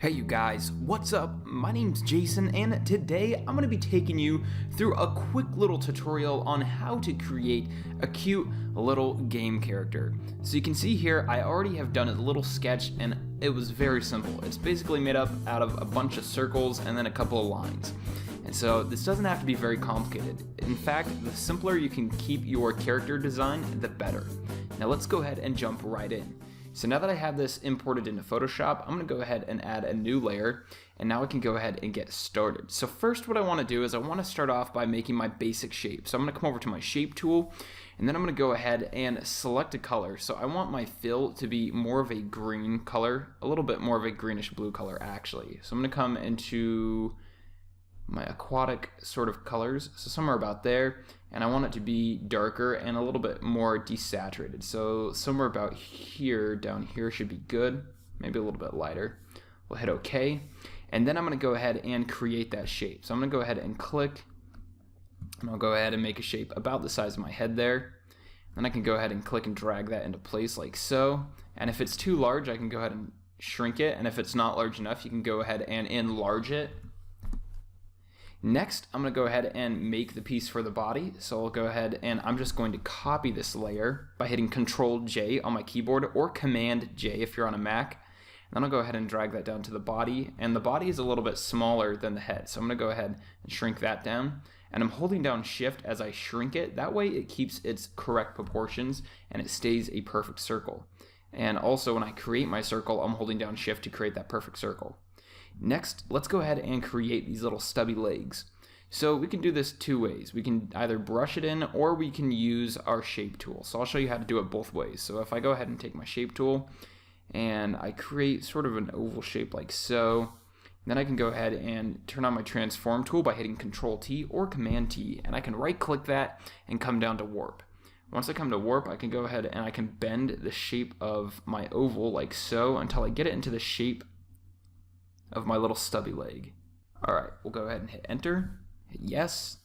Hey you guys, what's up? My name's Jason and today I'm going to be taking you through a quick little tutorial on how to create a cute little game character. So you can see here I already have done a little sketch and it was very simple. It's basically made up out of a bunch of circles and then a couple of lines. And so this doesn't have to be very complicated. In fact, the simpler you can keep your character design, the better. Now let's go ahead and jump right in. So now that I have this imported into Photoshop, I'm going to go ahead and add a new layer, and now I can go ahead and get started. So first what I want to do is I want to start off by making my basic shape. So I'm going to come over to my shape tool, and then I'm going to go ahead and select a color. So I want my fill to be more of a green color, a little bit more of a greenish blue color actually. So I'm going to come into my aquatic sort of colors, so somewhere about there, and I want it to be darker and a little bit more desaturated. So somewhere about here, down here should be good, maybe a little bit lighter. We'll hit OK, and then I'm going to go ahead and create that shape. So I'm going to go ahead and click, and I'll go ahead and make a shape about the size of my head there. Then I can go ahead and click and drag that into place like so, and if it's too large I can go ahead and shrink it, and if it's not large enough you can go ahead and enlarge it. Next, I'm going to go ahead and make the piece for the body. So I'll go ahead and I'm just going to copy this layer by hitting Control J on my keyboard or Command J if you're on a Mac. Then I'll go ahead and drag that down to the body, and the body is a little bit smaller than the head. So I'm going to go ahead and shrink that down, and I'm holding down Shift as I shrink it. That way it keeps its correct proportions and it stays a perfect circle. And also when I create my circle, I'm holding down Shift to create that perfect circle. Next, let's go ahead and create these little stubby legs. So we can do this two ways. We can either brush it in or we can use our shape tool. So I'll show you how to do it both ways. So if I go ahead and take my shape tool and I create sort of an oval shape like so, then I can go ahead and turn on my transform tool by hitting Control T or Command T, and I can right click that and come down to warp. Once I come to warp, I can go ahead and I can bend the shape of my oval like so until I get it into the shape of my little stubby leg. Alright, we'll go ahead and hit enter, hit yes.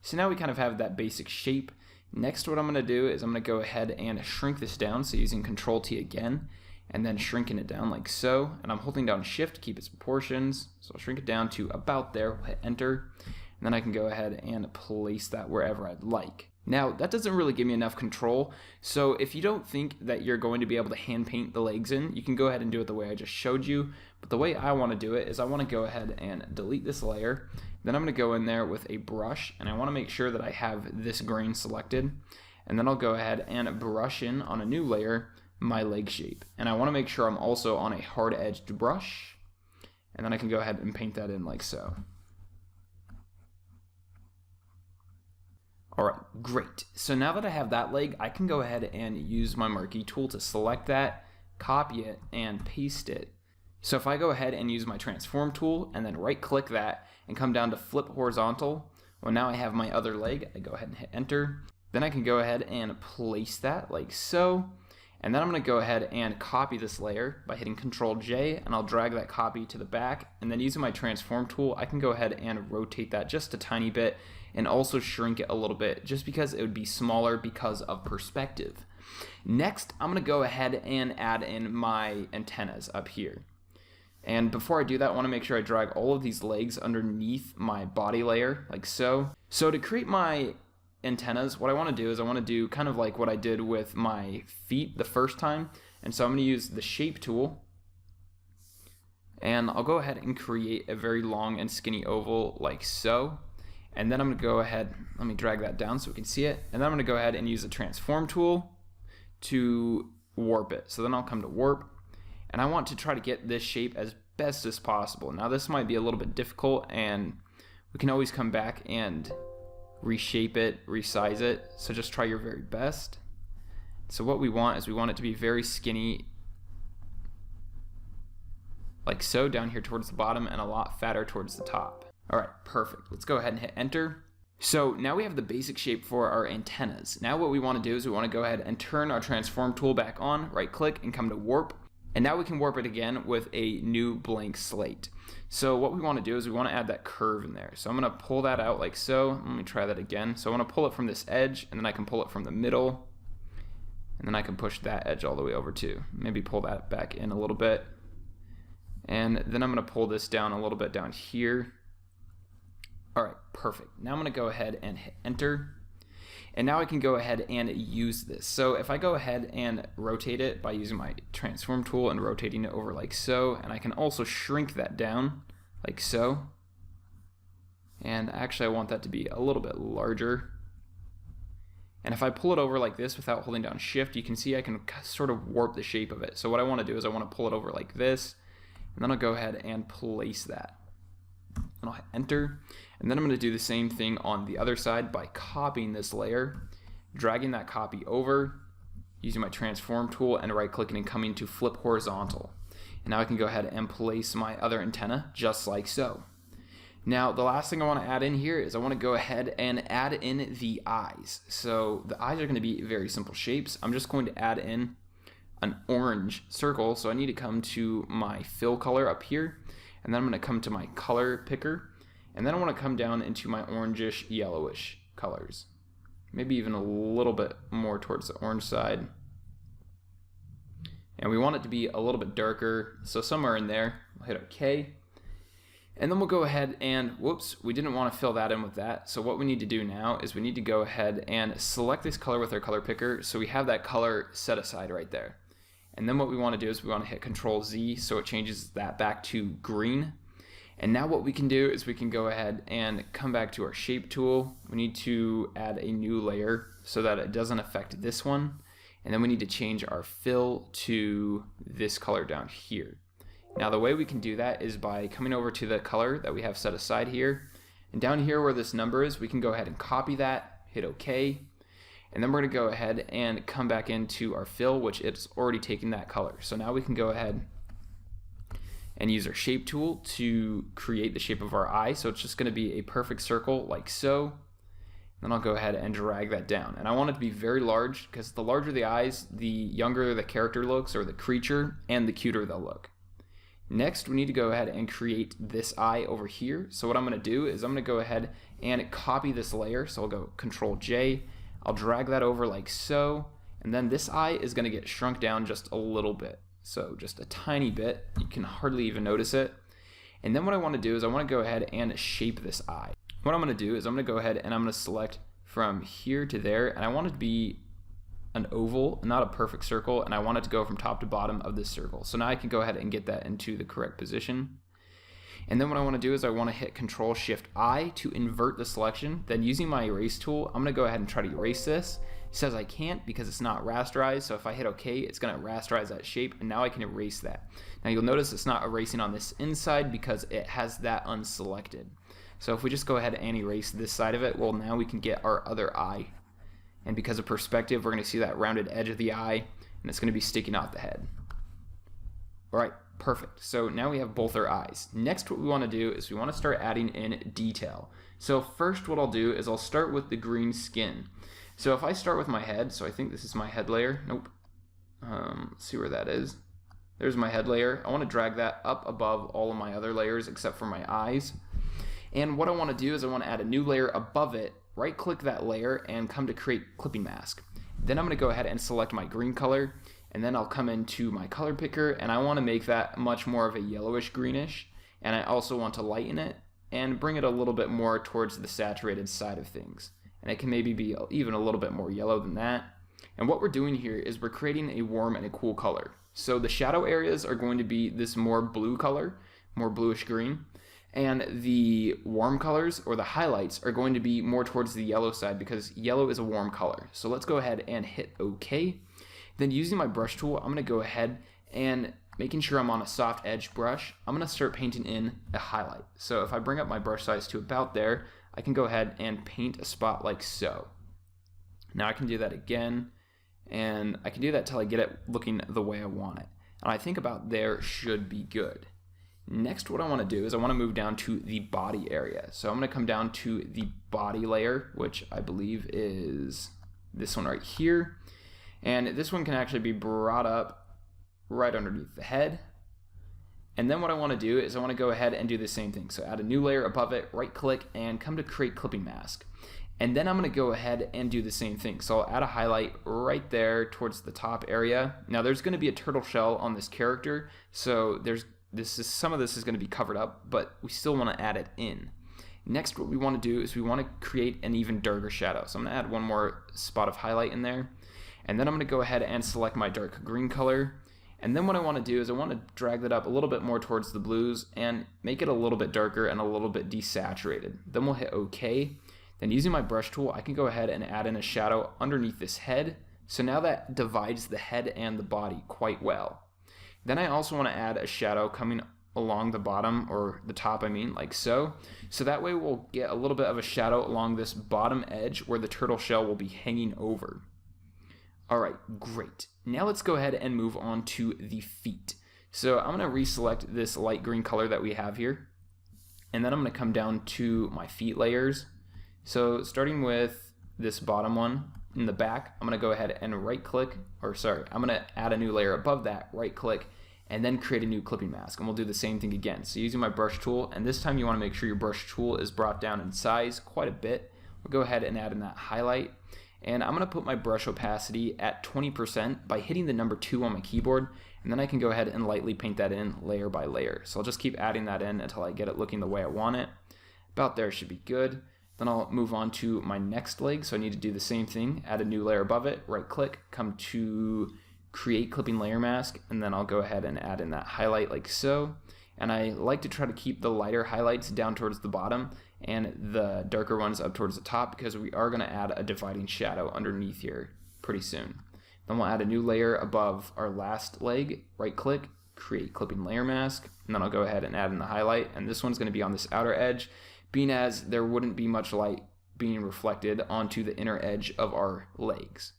So now we kind of have that basic shape. Next what I'm going to do is I'm going to go ahead and shrink this down, so using Control T again, and then shrinking it down like so, and I'm holding down Shift to keep its proportions, so I'll shrink it down to about there, we'll hit enter, and then I can go ahead and place that wherever I'd like. Now, that doesn't really give me enough control, so if you don't think that you're going to be able to hand paint the legs in, you can go ahead and do it the way I just showed you, but the way I want to do it is I want to go ahead and delete this layer, then I'm going to go in there with a brush, and I want to make sure that I have this grain selected, and then I'll go ahead and brush in on a new layer my leg shape, and I want to make sure I'm also on a hard-edged brush, and then I can go ahead and paint that in like so. Alright, great. So now that I have that leg, I can go ahead and use my marquee tool to select that, copy it, and paste it. So if I go ahead and use my transform tool and then right click that and come down to flip horizontal, well now I have my other leg, I go ahead and hit enter. Then I can go ahead and place that like so. And then I'm going to go ahead and copy this layer by hitting Control J, and I'll drag that copy to the back, and then using my transform tool I can go ahead and rotate that just a tiny bit and also shrink it a little bit just because it would be smaller because of perspective. Next I'm going to go ahead and add in my antennas up here. And before I do that, I want to make sure I drag all of these legs underneath my body layer like so. So to create my antennas, what I want to do is I want to do kind of like what I did with my feet the first time, and so I'm going to use the shape tool, and I'll go ahead and create a very long and skinny oval like so, and then I'm going to go ahead, let me drag that down so we can see it, and then I'm going to go ahead and use the transform tool to warp it. So then I'll come to warp, and I want to try to get this shape as best as possible. Now this might be a little bit difficult, and we can always come back and reshape it, resize it, so just try your very best. So what we want is we want it to be very skinny like so down here towards the bottom and a lot fatter towards the top. Alright, perfect. Let's go ahead and hit enter. So now we have the basic shape for our antennas. Now what we want to do is we want to go ahead and turn our transform tool back on, right click and come to warp. And now we can warp it again with a new blank slate. So what we want to do is we want to add that curve in there. So I'm going to pull that out like so. Let me try that again. So I want to pull it from this edge, and then I can pull it from the middle, and then I can push that edge all the way over too. Maybe pull that back in a little bit. And then I'm going to pull this down a little bit down here. All right, perfect. Now I'm going to go ahead and hit enter. And now I can go ahead and use this. So if I go ahead and rotate it by using my transform tool and rotating it over like so, and I can also shrink that down like so. And actually I want that to be a little bit larger. And if I pull it over like this without holding down shift, you can see I can sort of warp the shape of it. So what I want to do is I want to pull it over like this, and then I'll go ahead and place that. And I'll hit enter. And then I'm going to do the same thing on the other side by copying this layer, dragging that copy over, using my transform tool and right clicking and coming to flip horizontal. And now I can go ahead and place my other antenna just like so. Now the last thing I want to add in here is I want to go ahead and add in the eyes. So the eyes are going to be very simple shapes. I'm just going to add in an orange circle. So I need to come to my fill color up here, and then I'm going to come to my color picker, and then I want to come down into my orangish yellowish colors, maybe even a little bit more towards the orange side. And we want it to be a little bit darker, so somewhere in there. I'll hit OK. And then we'll go ahead and, whoops, we didn't want to fill that in with that. So what we need to do now is we need to go ahead and select this color with our color picker, so we have that color set aside right there. And then what we want to do is we want to hit Control Z so it changes that back to green. And now what we can do is we can go ahead and come back to our shape tool. We need to add a new layer so that it doesn't affect this one. And then we need to change our fill to this color down here. Now the way we can do that is by coming over to the color that we have set aside here. And down here where this number is, we can go ahead and copy that, hit OK. And then we're going to go ahead and come back into our fill, which it's already taken that color. So now we can go ahead and use our shape tool to create the shape of our eye. So it's just going to be a perfect circle like so. Then I'll go ahead and drag that down. And I want it to be very large, because the larger the eyes, the younger the character looks, or the creature, and the cuter they'll look. Next, we need to go ahead and create this eye over here. So what I'm going to do is I'm going to go ahead and copy this layer. So I'll go Control J. I'll drag that over like so. And then this eye is going to get shrunk down just a little bit. So just a tiny bit. You can hardly even notice it. And then what I want to do is I want to go ahead and shape this eye. What I'm going to do is I'm going to go ahead and I'm going to select from here to there, and I want it to be an oval, not a perfect circle, and I want it to go from top to bottom of this circle. So now I can go ahead and get that into the correct position. And then what I want to do is I want to hit Control Shift I to invert the selection. Then using my erase tool, I'm going to go ahead and try to erase this. It says I can't because it's not rasterized, so if I hit OK, it's going to rasterize that shape, and now I can erase that. Now you'll notice it's not erasing on this inside because it has that unselected. So if we just go ahead and erase this side of it, well, now we can get our other eye. And because of perspective, we're going to see that rounded edge of the eye, and it's going to be sticking out the head. All right, perfect. So now we have both our eyes. Next, what we want to do is we want to start adding in detail. So first what I'll do is I'll start with the green skin. So if I start with my head, so I think this is my head layer. Nope. Let's see where that is. There's my head layer. I want to drag that up above all of my other layers except for my eyes. And what I want to do is I want to add a new layer above it, right click that layer and come to create clipping mask. Then I'm going to go ahead and select my green color, and then I'll come into my color picker, and I want to make that much more of a yellowish greenish, and I also want to lighten it and bring it a little bit more towards the saturated side of things. And it can maybe be even a little bit more yellow than that. And what we're doing here is we're creating a warm and a cool color. So the shadow areas are going to be this more blue color, more bluish green. And the warm colors, or the highlights, are going to be more towards the yellow side because yellow is a warm color. So let's go ahead and hit OK. Then using my brush tool, I'm going to go ahead and making sure I'm on a soft edge brush, I'm going to start painting in a highlight. So if I bring up my brush size to about there, I can go ahead and paint a spot like so. Now I can do that again, and I can do that till I get it looking the way I want it. And I think about there should be good. Next, what I want to do is I want to move down to the body area. So I'm going to come down to the body layer, which I believe is this one right here. And this one can actually be brought up right underneath the head. And then what I want to do is I want to go ahead and do the same thing. So add a new layer above it, right click, and come to create clipping mask. And then I'm going to go ahead and do the same thing. So I'll add a highlight right there towards the top area. Now there's going to be a turtle shell on this character, so some of this is going to be covered up, but we still want to add it in. Next, what we want to do is we want to create an even darker shadow. So I'm going to add one more spot of highlight in there. And then I'm going to go ahead and select my dark green color. And then what I want to do is I want to drag that up a little bit more towards the blues and make it a little bit darker and a little bit desaturated. Then we'll hit OK. Then using my brush tool, I can go ahead and add in a shadow underneath this head. So now that divides the head and the body quite well. Then I also want to add a shadow coming along the bottom, or the top I mean, like so. So that way we'll get a little bit of a shadow along this bottom edge where the turtle shell will be hanging over. Alright, great. Now let's go ahead and move on to the feet. So I'm going to reselect this light green color that we have here. And then I'm going to come down to my feet layers. So starting with this bottom one in the back, I'm going to go ahead and I'm going to add a new layer above that, right click, and then create a new clipping mask. And we'll do the same thing again. So using my brush tool, and this time you want to make sure your brush tool is brought down in size quite a bit. We'll go ahead and add in that highlight. And I'm going to put my brush opacity at 20% by hitting the number 2 on my keyboard. And then I can go ahead and lightly paint that in layer by layer. So I'll just keep adding that in until I get it looking the way I want it. About there should be good. Then I'll move on to my next leg. So I need to do the same thing, add a new layer above it, right click, come to create clipping layer mask, and then I'll go ahead and add in that highlight like so. And I like to try to keep the lighter highlights down towards the bottom and the darker ones up towards the top, because we are going to add a dividing shadow underneath here pretty soon. Then we'll add a new layer above our last leg, right click, create clipping layer mask, and then I'll go ahead and add in the highlight, and this one's going to be on this outer edge, being as there wouldn't be much light being reflected onto the inner edge of our legs.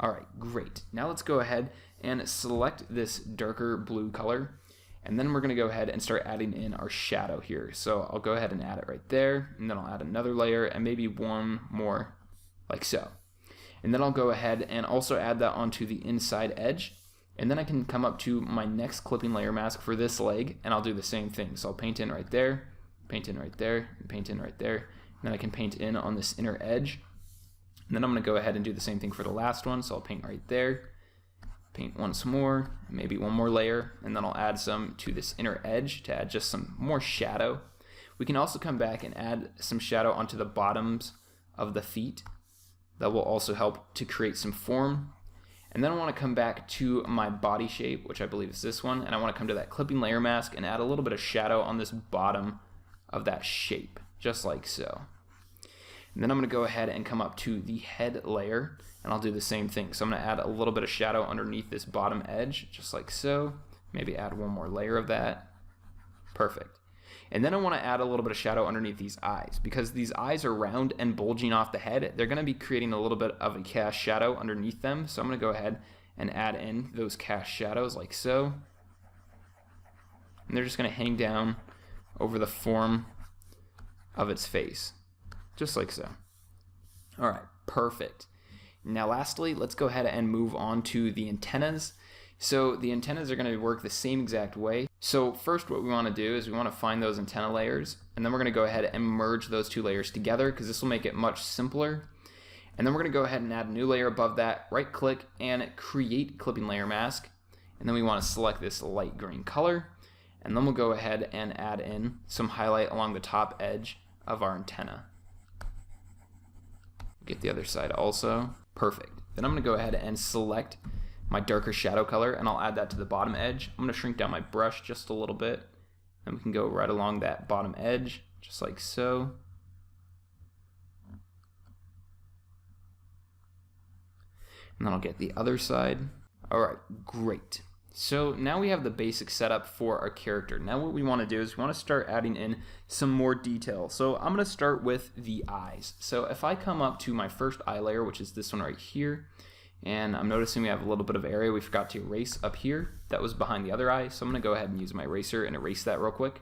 Alright, great. Now let's go ahead and select this darker blue color, and then we're going to go ahead and start adding in our shadow here. So I'll go ahead and add it right there, and then I'll add another layer and maybe one more like so. And then I'll go ahead and also add that onto the inside edge, and then I can come up to my next clipping layer mask for this leg, and I'll do the same thing. So I'll paint in right there, paint in right there, and paint in right there, and then I can paint in on this inner edge. And then I'm going to go ahead and do the same thing for the last one. So I'll paint right there, paint once more, maybe one more layer, and then I'll add some to this inner edge to add just some more shadow. We can also come back and add some shadow onto the bottoms of the feet. That will also help to create some form. And then I want to come back to my body shape, which I believe is this one, and I want to come to that clipping layer mask and add a little bit of shadow on this bottom of that shape, just like so. And then I'm going to go ahead and come up to the head layer, and I'll do the same thing. So I'm going to add a little bit of shadow underneath this bottom edge, just like so. Maybe add one more layer of that. Perfect. And then I want to add a little bit of shadow underneath these eyes, because these eyes are round and bulging off the head. They're going to be creating a little bit of a cast shadow underneath them. So I'm going to go ahead and add in those cast shadows like so. And they're just going to hang down over the form of its face, just like so. All right, perfect. Now lastly, let's go ahead and move on to the antennas. So the antennas are going to work the same exact way. So first what we want to do is we want to find those antenna layers, and then we're going to go ahead and merge those two layers together, because this will make it much simpler. And then we're going to go ahead and add a new layer above that, right click, and create clipping layer mask. And then we want to select this light green color, and then we'll go ahead and add in some highlight along the top edge of our antenna. Get the other side also. Perfect. Then I'm going to go ahead and select my darker shadow color, and I'll add that to the bottom edge. I'm going to shrink down my brush just a little bit, and we can go right along that bottom edge, just like so. And then I'll get the other side. All right, great. So now we have the basic setup for our character. Now what we want to do is we want to start adding in some more detail. So I'm going to start with the eyes. So if I come up to my first eye layer, which is this one right here, and I'm noticing we have a little bit of area we forgot to erase up here that was behind the other eye. So I'm going to go ahead and use my eraser and erase that real quick.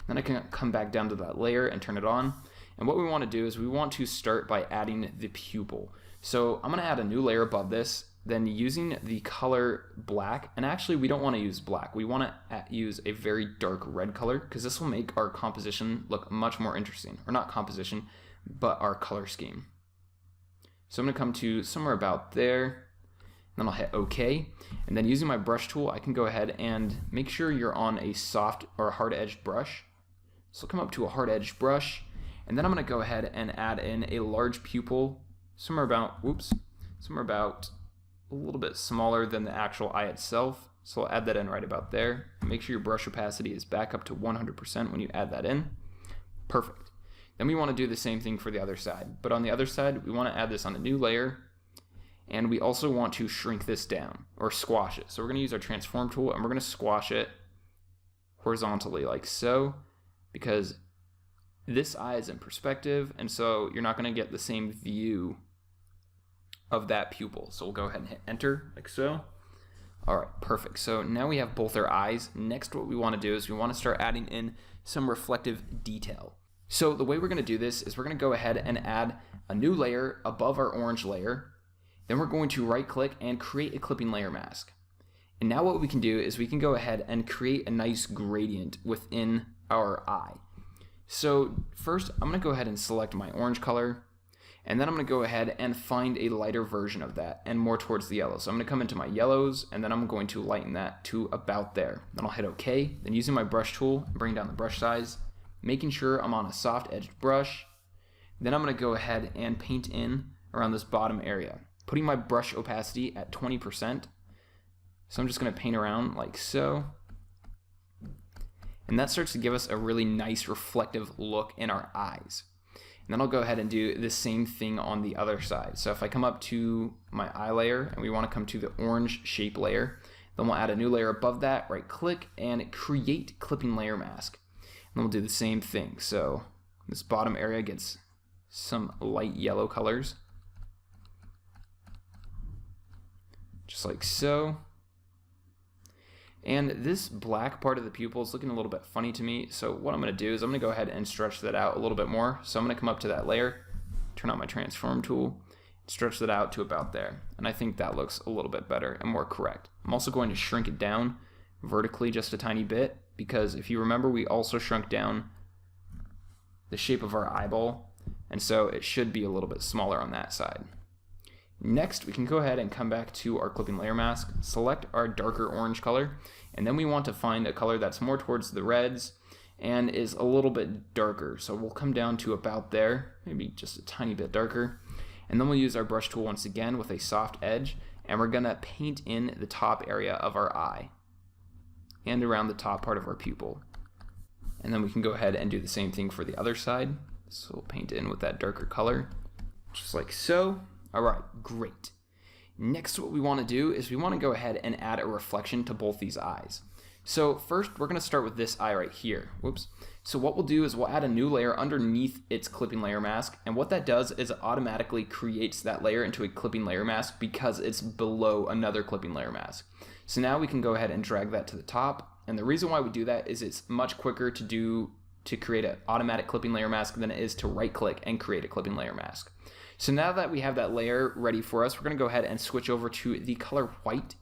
Then I can come back down to that layer and turn it on. And what we want to do is we want to start by adding the pupil. So I'm going to add a new layer above this, then using the color black, and actually we don't want to use black. We want to use a very dark red color, because this will make our composition look much more interesting. Or not composition, but our color scheme. So I'm going to come to somewhere about there, Then I'll hit OK. And then using my brush tool, I can go ahead and make sure you're on a soft or hard-edged brush. So I'll come up to a hard-edged brush, and then I'm going to go ahead and add in a large pupil, somewhere about a little bit smaller than the actual eye itself. So I'll add that in right about there. Make sure your brush opacity is back up to 100% when you add that in. Perfect. Then we want to do the same thing for the other side. But on the other side, we want to add this on a new layer. And we also want to shrink this down, or squash it. So we're going to use our transform tool, and we're going to squash it horizontally like so, because this eye is in perspective, and so you're not going to get the same view of that pupil. So we'll go ahead and hit enter like so. All right, perfect. So now we have both our eyes. Next, what we want to do is we want to start adding in some reflective detail. So the way we're going to do this is we're going to go ahead and add a new layer above our orange layer. Then we're going to right click and create a clipping layer mask. And now what we can do is we can go ahead and create a nice gradient within our eye. So first, I'm going to go ahead and select my orange color, and then I'm going to go ahead and find a lighter version of that and more towards the yellow. So I'm going to come into my yellows, and then I'm going to lighten that to about there. Then I'll hit OK. Then using my brush tool, bring down the brush size, making sure I'm on a soft edged brush. Then I'm going to go ahead and paint in around this bottom area, putting my brush opacity at 20%. So I'm just going to paint around like so. And that starts to give us a really nice reflective look in our eyes. And then I'll go ahead and do the same thing on the other side. So if I come up to my eye layer and we want to come to the orange shape layer, then we'll add a new layer above that, right click, and create clipping layer mask. And we'll do the same thing. So this bottom area gets some light yellow colors, just like so. And this black part of the pupil is looking a little bit funny to me. So what I'm going to do is I'm going to go ahead and stretch that out a little bit more. So I'm going to come up to that layer, turn on my transform tool, stretch that out to about there. And I think that looks a little bit better and more correct. I'm also going to shrink it down vertically just a tiny bit, because if you remember, we also shrunk down the shape of our eyeball. And so it should be a little bit smaller on that side. Next, we can go ahead and come back to our clipping layer mask, select our darker orange color, and then we want to find a color that's more towards the reds and is a little bit darker. So we'll come down to about there, maybe just a tiny bit darker. And then we'll use our brush tool once again with a soft edge, and we're gonna paint in the top area of our eye and around the top part of our pupil. And then we can go ahead and do the same thing for the other side. So we'll paint in with that darker color, just like so. All right, great. Next, what we want to do is we want to go ahead and add a reflection to both these eyes. So first, we're going to start with this eye right here. Whoops. So what we'll do is we'll add a new layer underneath its clipping layer mask. And what that does is it automatically creates that layer into a clipping layer mask because it's below another clipping layer mask. So now we can go ahead and drag that to the top. And the reason why we do that is it's much quicker to create an automatic clipping layer mask than it is to right click and create a clipping layer mask. So now that we have that layer ready for us, we're going to go ahead and switch over to the color white.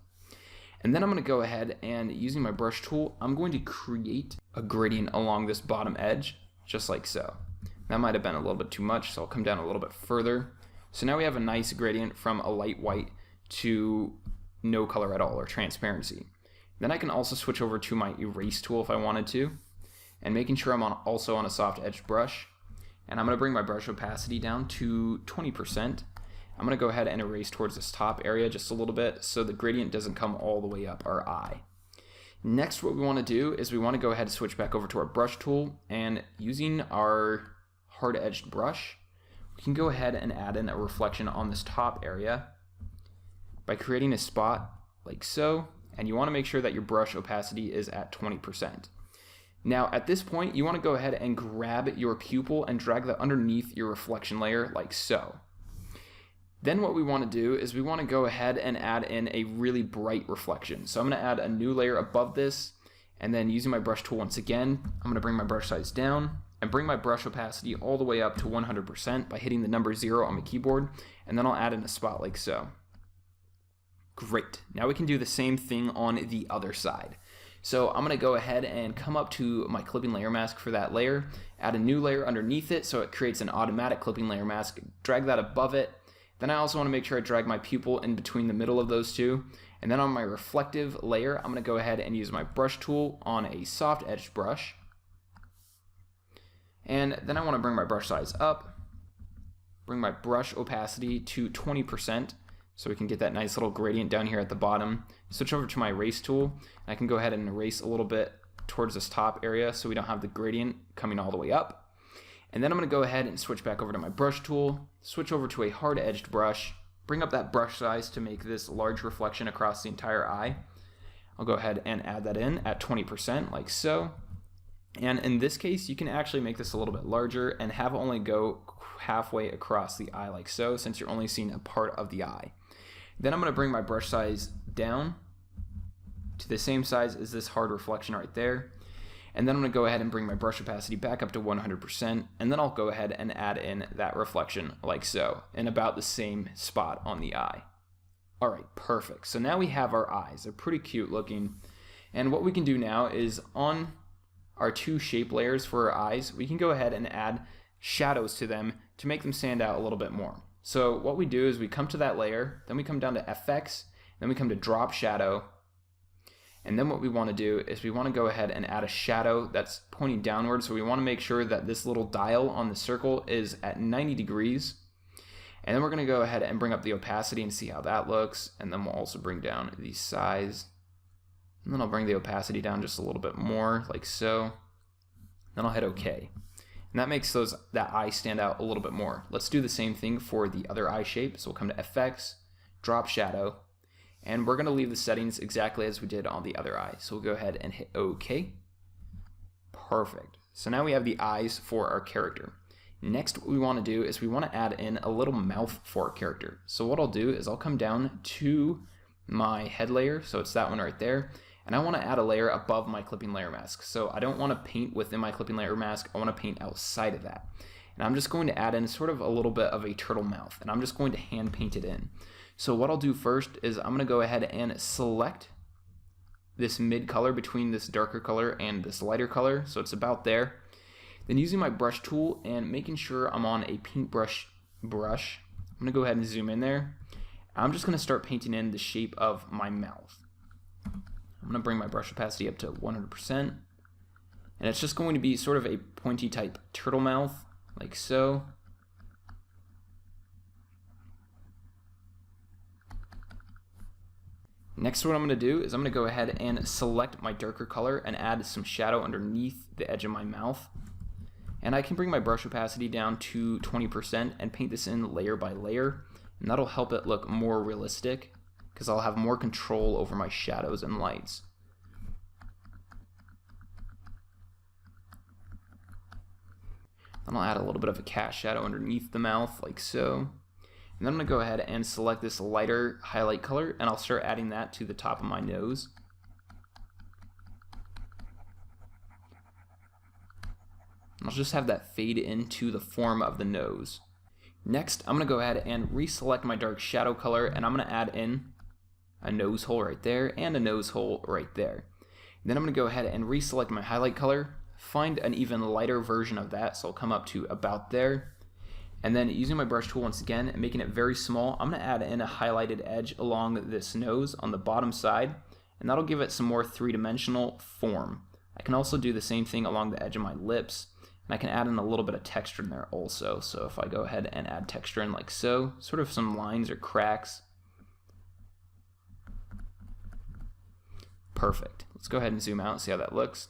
And then I'm going to go ahead and, using my brush tool, I'm going to create a gradient along this bottom edge, just like so. That might have been a little bit too much, so I'll come down a little bit further. So now we have a nice gradient from a light white to no color at all, or transparency. Then I can also switch over to my erase tool if I wanted to, and making sure I'm also on a soft edged brush. And I'm going to bring my brush opacity down to 20%. I'm going to go ahead and erase towards this top area just a little bit so the gradient doesn't come all the way up our eye. Next, what we want to do is we want to go ahead and switch back over to our brush tool, and using our hard-edged brush, we can go ahead and add in a reflection on this top area by creating a spot like so, and you want to make sure that your brush opacity is at 20%. Now at this point, you want to go ahead and grab your pupil and drag that underneath your reflection layer like so. Then what we want to do is we want to go ahead and add in a really bright reflection. So I'm going to add a new layer above this, and then using my brush tool once again, I'm going to bring my brush size down and bring my brush opacity all the way up to 100% by hitting the number 0 on my keyboard, and then I'll add in a spot like so. Great. Now we can do the same thing on the other side. So I'm going to go ahead and come up to my clipping layer mask for that layer, add a new layer underneath it so it creates an automatic clipping layer mask, drag that above it, Then I also want to make sure I drag my pupil in between the middle of those two. And then on my reflective layer, I'm going to go ahead and use my brush tool on a soft edged brush. And then I want to bring my brush size up, bring my brush opacity to 20% so we can get that nice little gradient down here at the bottom. Switch over to my erase tool, and I can go ahead and erase a little bit towards this top area so we don't have the gradient coming all the way up. And then I'm going to go ahead and switch back over to my brush tool, switch over to a hard edged brush, bring up that brush size to make this large reflection across the entire eye. I'll go ahead and add that in at 20% like so. And in this case, you can actually make this a little bit larger and have it only go halfway across the eye like so, since you're only seeing a part of the eye. Then I'm going to bring my brush size down to the same size as this hard reflection right there. And then I'm going to go ahead and bring my brush opacity back up to 100%, and then I'll go ahead and add in that reflection like so, in about the same spot on the eye. Alright, perfect. So now we have our eyes. They're pretty cute looking. And what we can do now is on our two shape layers for our eyes, we can go ahead and add shadows to them to make them stand out a little bit more. So what we do is we come to that layer, then we come down to FX, then we come to drop shadow, and then what we want to do is we want to go ahead and add a shadow that's pointing downward. So we want to make sure that this little dial on the circle is at 90 degrees. And then we're going to go ahead and bring up the opacity and see how that looks. And then we'll also bring down the size. And then I'll bring the opacity down just a little bit more, like so. Then I'll hit OK. And that makes that eye stand out a little bit more. Let's do the same thing for the other eye shape. So we'll come to FX, drop shadow, and we're going to leave the settings exactly as we did on the other eye. So we'll go ahead and hit OK. Perfect. So now we have the eyes for our character. Next, what we want to do is we want to add in a little mouth for our character. So what I'll do is I'll come down to my head layer, so it's that one right there, and I want to add a layer above my clipping layer mask. So I don't want to paint within my clipping layer mask, I want to paint outside of that. And I'm just going to add in sort of a little bit of a turtle mouth, and I'm just going to hand paint it in. So what I'll do first is I'm going to go ahead and select this mid color between this darker color and this lighter color, so it's about there. Then using my brush tool and making sure I'm on a paintbrush brush, I'm going to go ahead and zoom in there. I'm just going to start painting in the shape of my mouth. I'm going to bring my brush opacity up to 100%, and it's just going to be sort of a pointy type turtle mouth, like so. Next, what I'm going to do is I'm going to go ahead and select my darker color and add some shadow underneath the edge of my mouth. And I can bring my brush opacity down to 20% and paint this in layer by layer. And that'll help it look more realistic because I'll have more control over my shadows and lights. Then I'll add a little bit of a cat shadow underneath the mouth, like so. And then I'm going to go ahead and select this lighter highlight color, and I'll start adding that to the top of my nose. I'll just have that fade into the form of the nose. Next, I'm going to go ahead and reselect my dark shadow color, and I'm going to add in a nose hole right there and a nose hole right there. Then I'm going to go ahead and reselect my highlight color, find an even lighter version of that, so I'll come up to about there. And then using my brush tool once again and making it very small, I'm going to add in a highlighted edge along this nose on the bottom side, and that'll give it some more three-dimensional form. I can also do the same thing along the edge of my lips, and I can add in a little bit of texture in there also. So if I go ahead and add texture in like so, sort of some lines or cracks. Perfect. Let's go ahead and zoom out and see how that looks.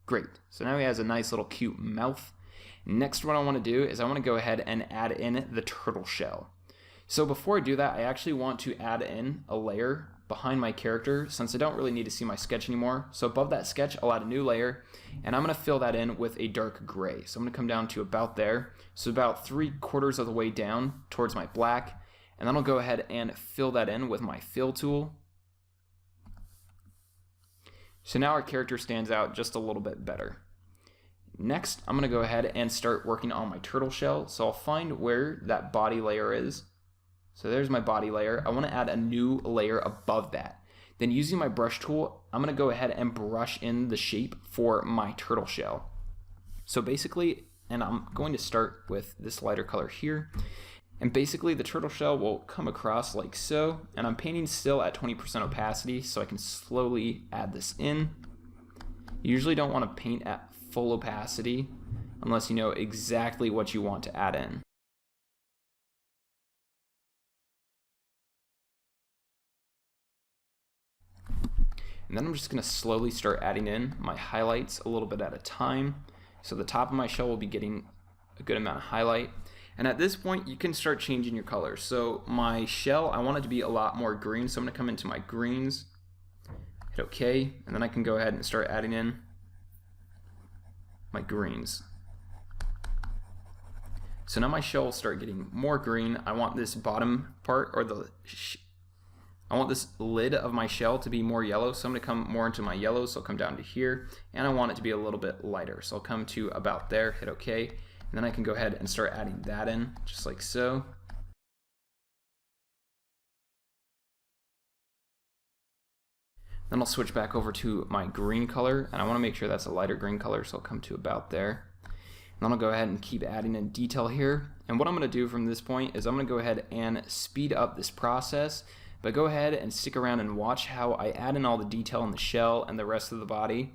Great. So now he has a nice little cute mouth. Next, what I want to do is I want to go ahead and add in the turtle shell. So before I do that, I actually want to add in a layer behind my character since I don't really need to see my sketch anymore. So above that sketch, I'll add a new layer, and I'm going to fill that in with a dark gray. So I'm going to come down to about there, so about 3/4 of the way down towards my black, and then I'll go ahead and fill that in with my fill tool. So now our character stands out just a little bit better. Next, I'm going to go ahead and start working on my turtle shell. So I'll find where that body layer is. So there's my body layer. I want to add a new layer above that. Then using my brush tool, I'm going to go ahead and brush in the shape for my turtle shell. So basically, and I'm going to start with this lighter color here. And basically the turtle shell will come across like so, and I'm painting still at 20% opacity, so I can slowly add this in. You usually don't want to paint at full opacity unless you know exactly what you want to add in. And then I'm just going to slowly start adding in my highlights a little bit at a time. So the top of my shell will be getting a good amount of highlight. And at this point, you can start changing your colors. So my shell, I want it to be a lot more green. So I'm going to come into my greens, hit OK, and then I can go ahead and start adding in my greens. So now my shell will start getting more green. I want this bottom part, or I want this lid of my shell to be more yellow, so I'm going to come more into my yellow, so I'll come down to here, and I want it to be a little bit lighter, so I'll come to about there, hit OK, and then I can go ahead and start adding that in, just like so. Then I'll switch back over to my green color, and I want to make sure that's a lighter green color, so I'll come to about there. And then I'll go ahead and keep adding in detail here, and what I'm going to do from this point is I'm going to go ahead and speed up this process. But go ahead and stick around and watch how I add in all the detail in the shell and the rest of the body.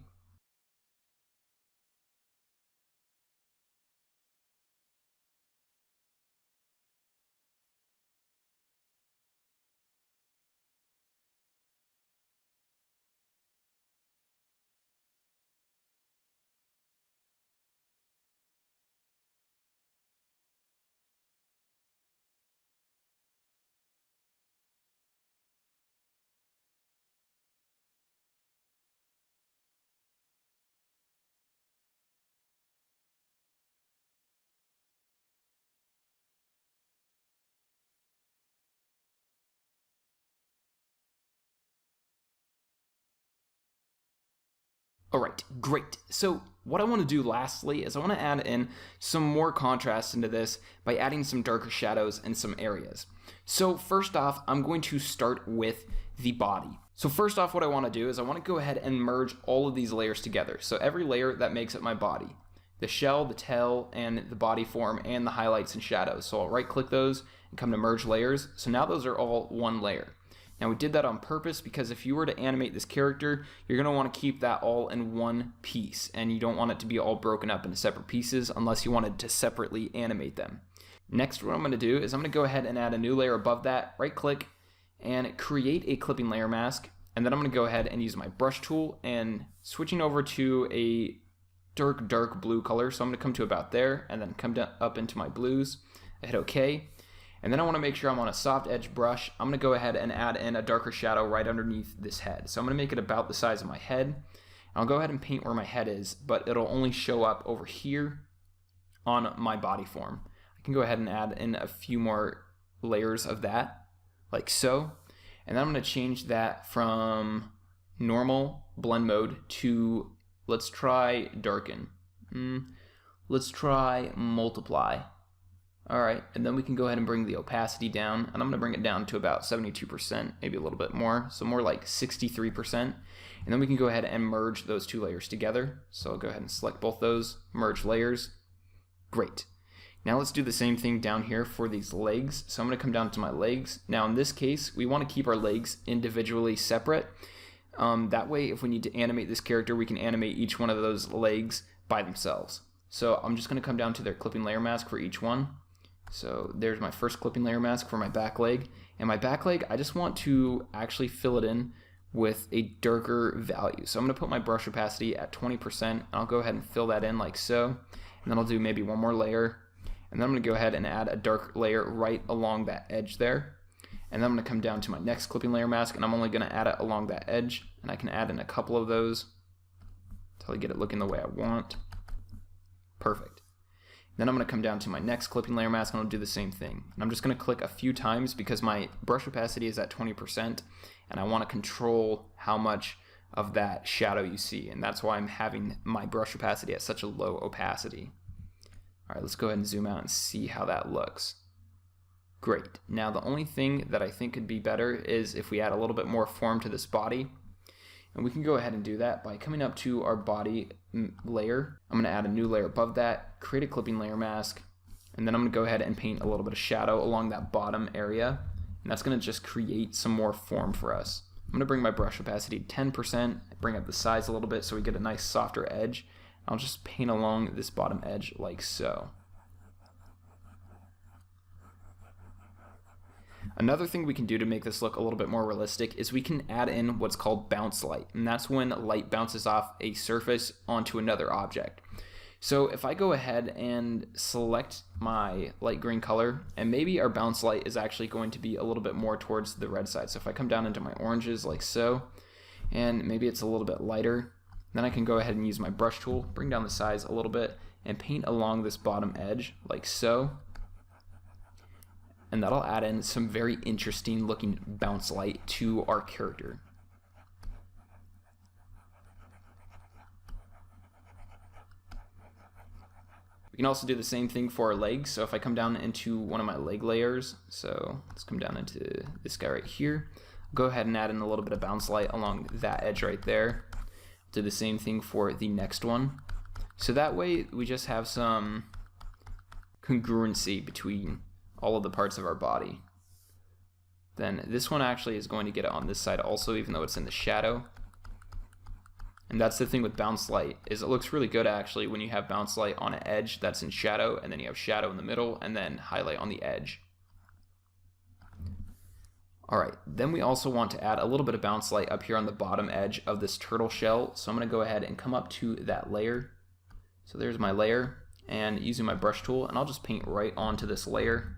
Alright, great. So what I want to do lastly is I want to add in some more contrast into this by adding some darker shadows in some areas. So first off, I'm going to start with the body. So first off, what I want to do is I want to go ahead and merge all of these layers together. So every layer that makes up my body. The shell, the tail, and the body form, and the highlights and shadows. So I'll right click those and come to merge layers. So now those are all one layer. Now we did that on purpose because if you were to animate this character, you're going to want to keep that all in one piece, and you don't want it to be all broken up into separate pieces unless you wanted to separately animate them. Next, what I'm going to do is I'm going to go ahead and add a new layer above that, right click, and create a clipping layer mask, and then I'm going to go ahead and use my brush tool and switching over to a dark blue color. So I'm going to come to about there and then come down up into my blues, I hit OK. And then I want to make sure I'm on a soft edge brush. I'm going to go ahead and add in a darker shadow right underneath this head. So I'm going to make it about the size of my head. And I'll go ahead and paint where my head is, but it'll only show up over here on my body form. I can go ahead and add in a few more layers of that, like so. And then I'm going to change that from normal blend mode to, let's try darken. Let's try multiply. Alright, and then we can go ahead and bring the opacity down, and I'm going to bring it down to about 72%, maybe a little bit more, so more like 63%. And then we can go ahead and merge those two layers together. So I'll go ahead and select both those, merge layers. Great. Now let's do the same thing down here for these legs. So I'm going to come down to my legs. Now in this case, we want to keep our legs individually separate. That way, if we need to animate this character, we can animate each one of those legs by themselves. So I'm just going to come down to their clipping layer mask for each one. So there's my first clipping layer mask for my back leg. And my back leg, I just want to actually fill it in with a darker value. So I'm going to put my brush opacity at 20%. And I'll go ahead and fill that in like so. And then I'll do maybe one more layer. And then I'm going to go ahead and add a dark layer right along that edge there. And then I'm going to come down to my next clipping layer mask, and I'm only going to add it along that edge. And I can add in a couple of those until I get it looking the way I want. Perfect. Then I'm going to come down to my next clipping layer mask and I'll do the same thing. And I'm just going to click a few times because my brush opacity is at 20% and I want to control how much of that shadow you see. And that's why I'm having my brush opacity at such a low opacity. Alright, let's go ahead and zoom out and see how that looks. Great. Now the only thing that I think could be better is if we add a little bit more form to this body. And we can go ahead and do that by coming up to our body layer. I'm going to add a new layer above that, create a clipping layer mask, And then I'm going to go ahead and paint a little bit of shadow along that bottom area. And that's going to just create some more form for us. I'm going to bring my brush opacity to 10%, bring up the size a little bit so we get a nice softer edge. I'll just paint along this bottom edge like so. Another thing we can do to make this look a little bit more realistic is we can add in what's called bounce light, and that's when light bounces off a surface onto another object. So if I go ahead and select my light green color, and maybe our bounce light is actually going to be a little bit more towards the red side. So if I come down into my oranges like so, and maybe it's a little bit lighter, then I can go ahead and use my brush tool, bring down the size a little bit, and paint along this bottom edge like so. And that'll add in some very interesting looking bounce light to our character. We can also do the same thing for our legs. So if I come down into one of my leg layers, so let's come down into this guy right here, go ahead and add in a little bit of bounce light along that edge right there. Do the same thing for the next one. So that way we just have some congruency between all of the parts of our body. Then this one actually is going to get it on this side also, even though it's in the shadow. And that's the thing with bounce light, is it looks really good actually when you have bounce light on an edge that's in shadow, and then you have shadow in the middle, and then highlight on the edge. Alright, then we also want to add a little bit of bounce light up here on the bottom edge of this turtle shell. So I'm going to go ahead and come up to that layer. So there's my layer, and using my brush tool, and I'll just paint right onto this layer.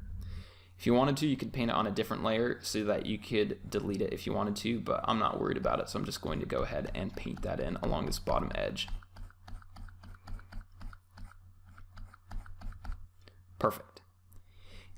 If you wanted to, you could paint it on a different layer so that you could delete it if you wanted to, but I'm not worried about it, so I'm just going to go ahead and paint that in along this bottom edge. Perfect.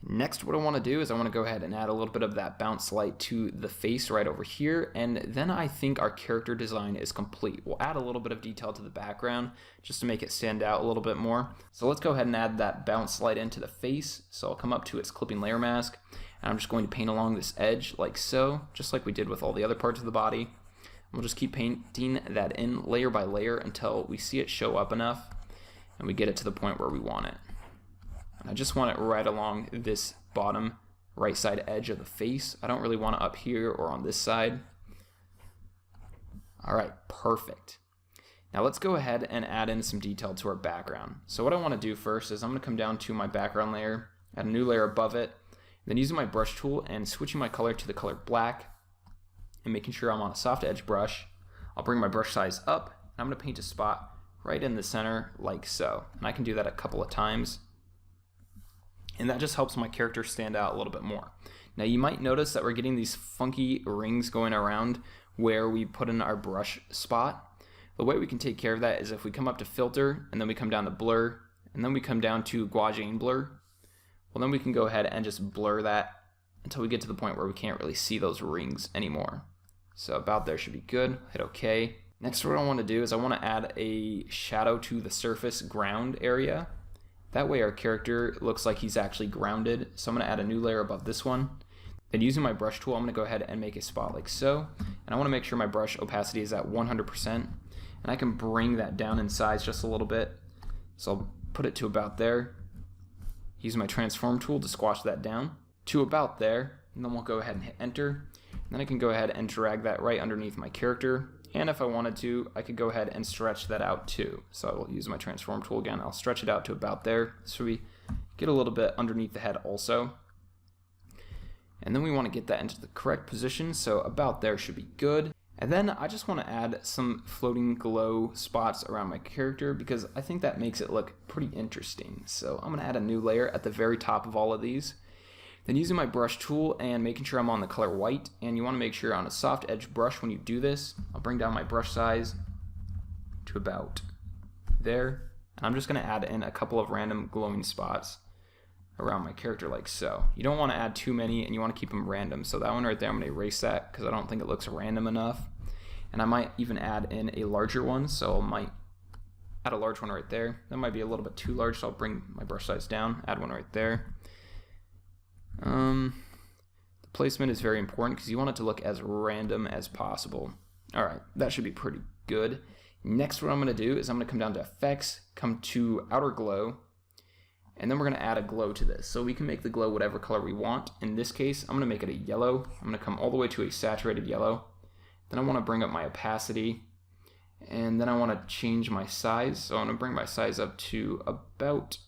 Next, what I want to do is I want to go ahead and add a little bit of that bounce light to the face right over here, and then I think our character design is complete. We'll add a little bit of detail to the background just to make it stand out a little bit more. So let's go ahead and add that bounce light into the face. So I'll come up to its clipping layer mask, and I'm just going to paint along this edge like so, just like we did with all the other parts of the body. We'll just keep painting that in layer by layer until we see it show up enough and we get it to the point where we want it. I just want it right along this bottom right side edge of the face. I don't really want it up here or on this side. Alright, perfect. Now let's go ahead and add in some detail to our background. So what I want to do first is I'm going to come down to my background layer, add a new layer above it, then using my brush tool and switching my color to the color black and making sure I'm on a soft edge brush. I'll bring my brush size up, and I'm going to paint a spot right in the center like so. And I can do that a couple of times. And that just helps my character stand out a little bit more. Now you might notice that we're getting these funky rings going around where we put in our brush spot. The way we can take care of that is if we come up to filter, and then we come down to blur, and then we come down to Gaussian blur, well then we can go ahead and just blur that until we get to the point where we can't really see those rings anymore. So about there should be good. Hit OK. Next, what I want to do is I want to add a shadow to the surface ground area. That way our character looks like he's actually grounded. So I'm going to add a new layer above this one. Then using my brush tool, I'm going to go ahead and make a spot like so. And I want to make sure my brush opacity is at 100%. And I can bring that down in size just a little bit. So I'll put it to about there. Use my transform tool to squash that down to about there. And then we'll go ahead and hit enter. And then I can go ahead and drag that right underneath my character. And if I wanted to, I could go ahead and stretch that out too. So I'll use my transform tool again. I'll stretch it out to about there so we get a little bit underneath the head also. And then we want to get that into the correct position, so about there should be good. And then I just want to add some floating glow spots around my character because I think that makes it look pretty interesting. So I'm going to add a new layer at the very top of all of these. Then using my brush tool and making sure I'm on the color white, and you want to make sure you're on a soft edge brush when you do this. I'll bring down my brush size to about there. And I'm just going to add in a couple of random glowing spots around my character like so. You don't want to add too many, and you want to keep them random. So that one right there, I'm going to erase that because I don't think it looks random enough. And I might even add in a larger one, so I might add a large one right there. That might be a little bit too large, so I'll bring my brush size down, add one right there. The placement is very important because you want it to look as random as possible. Alright, that should be pretty good. Next, what I'm going to do is I'm going to come down to Effects, come to Outer Glow, And then we're going to add a glow to this. So we can make the glow whatever color we want. In this case, I'm going to make it a yellow. I'm going to come all the way to a saturated yellow. Then I want to bring up my opacity. And then I want to change my size. So I'm going to bring my size up to about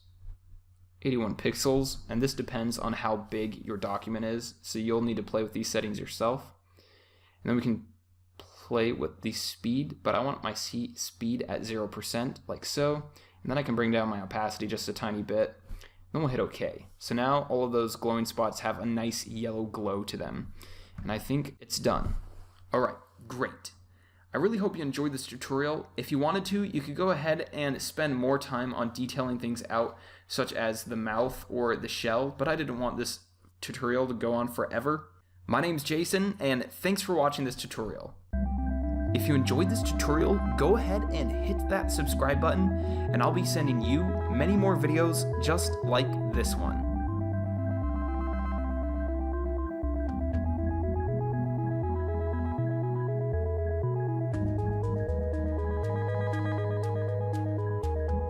81 pixels. And this depends on how big your document is. So you'll need to play with these settings yourself. And then we can play with the speed, but I want my speed at 0%, like so. And then I can bring down my opacity just a tiny bit. Then we'll hit OK. So now all of those glowing spots have a nice yellow glow to them. And I think it's done. All right, great. I really hope you enjoyed this tutorial. If you wanted to, you could go ahead and spend more time on detailing things out, such as the mouth or the shell, but I didn't want this tutorial to go on forever. My name's Jason, and thanks for watching this tutorial. If you enjoyed this tutorial, go ahead and hit that subscribe button, and I'll be sending you many more videos just like this one.